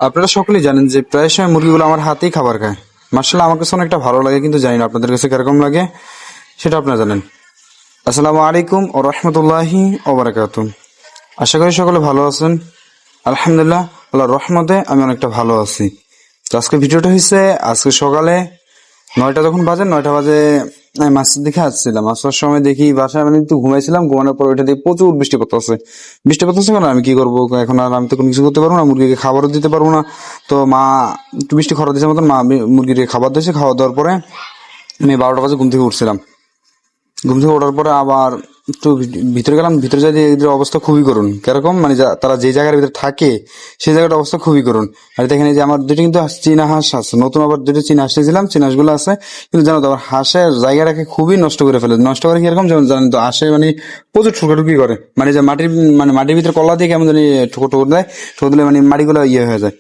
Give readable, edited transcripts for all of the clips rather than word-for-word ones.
আপনারা সকলেই জানেন যে প্রায় সময় মুরগিগুলো আমার হাতেই খাবার খায়। মার্শাল্লাহ আমার কাছে অনেকটা ভালো লাগে, কিন্তু জানি না আপনাদের কাছে কিরকম লাগে, সেটা আপনারা জানেন। আসসালামু আলাইকুম ও রহমতুল্লাহি ও বারাকাতুহু। আশা করি সকলে ভালো আছেন। আলহামদুলিল্লাহ, আল্লাহর রহমতে আমি অনেকটা ভালো আছি। তো আজকে ভিডিওটা হয়েছে আজকে সকালে 9টা যখন বাজে, 9টা বাজে আমি মাছের দিকে আসছিলাম। আসার সময় দেখি বাসায় মানে একটু ঘুমাইছিলাম, ঘুমানোর পর ওইটা দিয়ে প্রচুর বৃষ্টি পড়তেছে। বৃষ্টি পড়তেছে কেন, আমি কি করবো এখন, আর আমি তো কোনো কিছু করতে পারবো না, মুরগিকে খাবারও দিতে পারবো না। তো মা একটু বৃষ্টি খরা দিয়েছে মতন, মা মুরগিকে খাবার দিয়েছে। খাওয়া দাওয়ার পরে আমি 12টা বাজে ঘুম থেকে উঠছিলাম। ঘুম থেকে ওঠার পরে আবার একটু ভিতরে গেলাম। ভিতরে যাই এদের অবস্থা খুবই করুন। কিরকম মানে তারা যে জায়গার ভিতরে থাকে সেই জায়গাটার অবস্থা খুবই করুন। আর দেখেন এই যে আমার দুটো কিন্তু চীনা হাঁস আছে, নতুন আবার দুটো চীনা হাঁস ছিলাম, চীনা হাঁসগুলো আছে। কিন্তু জানো তো আবার হাঁসের জায়গাটাকে খুবই নষ্ট করে ফেলে। নষ্ট করে কিরকম যেমন জানেন তো, আসে মানে প্রচুর ঠুকাঠুকি করে, মানে যে মাটির ভিতরে কলা দিয়ে কেমন জানি ঠুকো দেয়, ঠুকো দিলে মানে মাটিগুলো ইয়ে হয়ে যায়।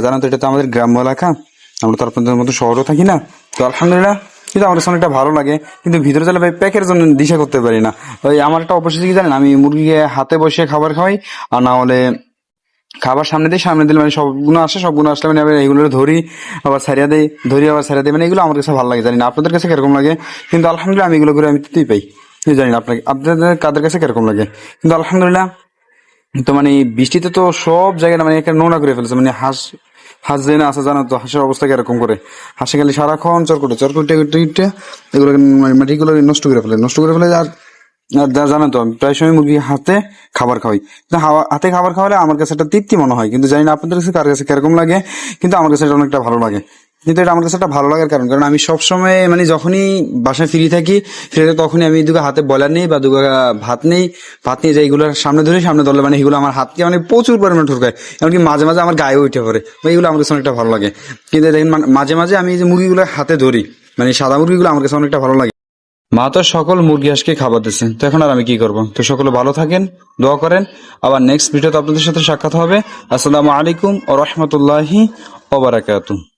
জানো তো এটা তো আমাদের গ্রাম্য এলাকা, আমরা তো আপনাদের মতো শহরও থাকি না। তো আলহামদুলিল্লাহ, কিন্তু আমার কাছে অনেকটা ভালো লাগে। কিন্তু ভিতরে চলে ভাই প্যাকের জন্য দিশা করতে পারি না। ওই আমার একটা অপরিস্থিতি কি জানেন, আমি মুরগিকে হাতে বসে খাবার খাওয়াই, আর না হলে খাবার সামনে দিলে মানে সবগুলো আসলে মানে আমি এইগুলো ধরি আবার ছাড়িয়া দেই, আবার ছাড়িয়া দিই, মানে এগুলো আমার কাছে ভালো লাগে। জানি না আপনাদের কাছে কিরকম লাগে, কিন্তু আলহামদুলিল্লাহ আমি এগুলো করে আমি তৃপ্তি পাই। জানি না আপনাদের কাদের কাছে কিরকম লাগে, কিন্তু আলহামদুলিল্লাহ। তো মানে বৃষ্টিতে তো সব জায়গাটা মানে একটা নোংরা করে ফেলেছে। মানে হাঁস হাঁস যে না আছে, জানো তো হাঁসের অবস্থা কিরকম করে। হাঁসে খালি সারাক্ষণ চরকুটে এগুলো মানে মাটিগুলো নষ্ট করে ফেলে। আর জানো তো আমি প্রায় সময় মুরগি হাতে খাবার খাওয়াই। হাতে খাবার খাওয়ালে আমার কাছে একটা তৃপ্তি মনে হয়, কিন্তু জানি না আপনাদের কাছে কার কাছে কিরকম লাগে, কিন্তু আমার কাছে এটা অনেকটা ভালো লাগে। কিন্তু এটা আমার কাছে একটা ভালো লাগার কারণ আমি সবসময় মানে যখনই বাসায় ফ্রি থাকি তখনই আমি দুটো হাতে ব্রয়লার নেই বা দুটো ভাত নিয়ে যাই, এগুলো সামনে ধরলে মানে এগুলো আমার হাতকে মানে প্রচুর পরিমাণে ঠুকায়। এমনকি মাঝে মাঝে আমার গায়ে উঠে পড়ে, এগুলো আমার কাছে অনেকটা ভালো লাগে। কিন্তু দেখেন মাঝে মাঝে আমি যে মুরগিগুলো হাতে ধরি, মানে সাদা মুরগিগুলো আমার কাছে অনেকটা ভালো লাগে। মা তো সকল মুরগি হাঁসকে খাবার দিচ্ছে, তো এখন আর আমি কি করবো। তো সকলে ভালো থাকেন, দোয়া করেন। আবার নেক্সট ভিডিওতে আপনাদের সাথে সাক্ষাৎ হবে। আসসালামু আলাইকুম ও রহমতুল্লাহি ওয়া বারাকাতুহু।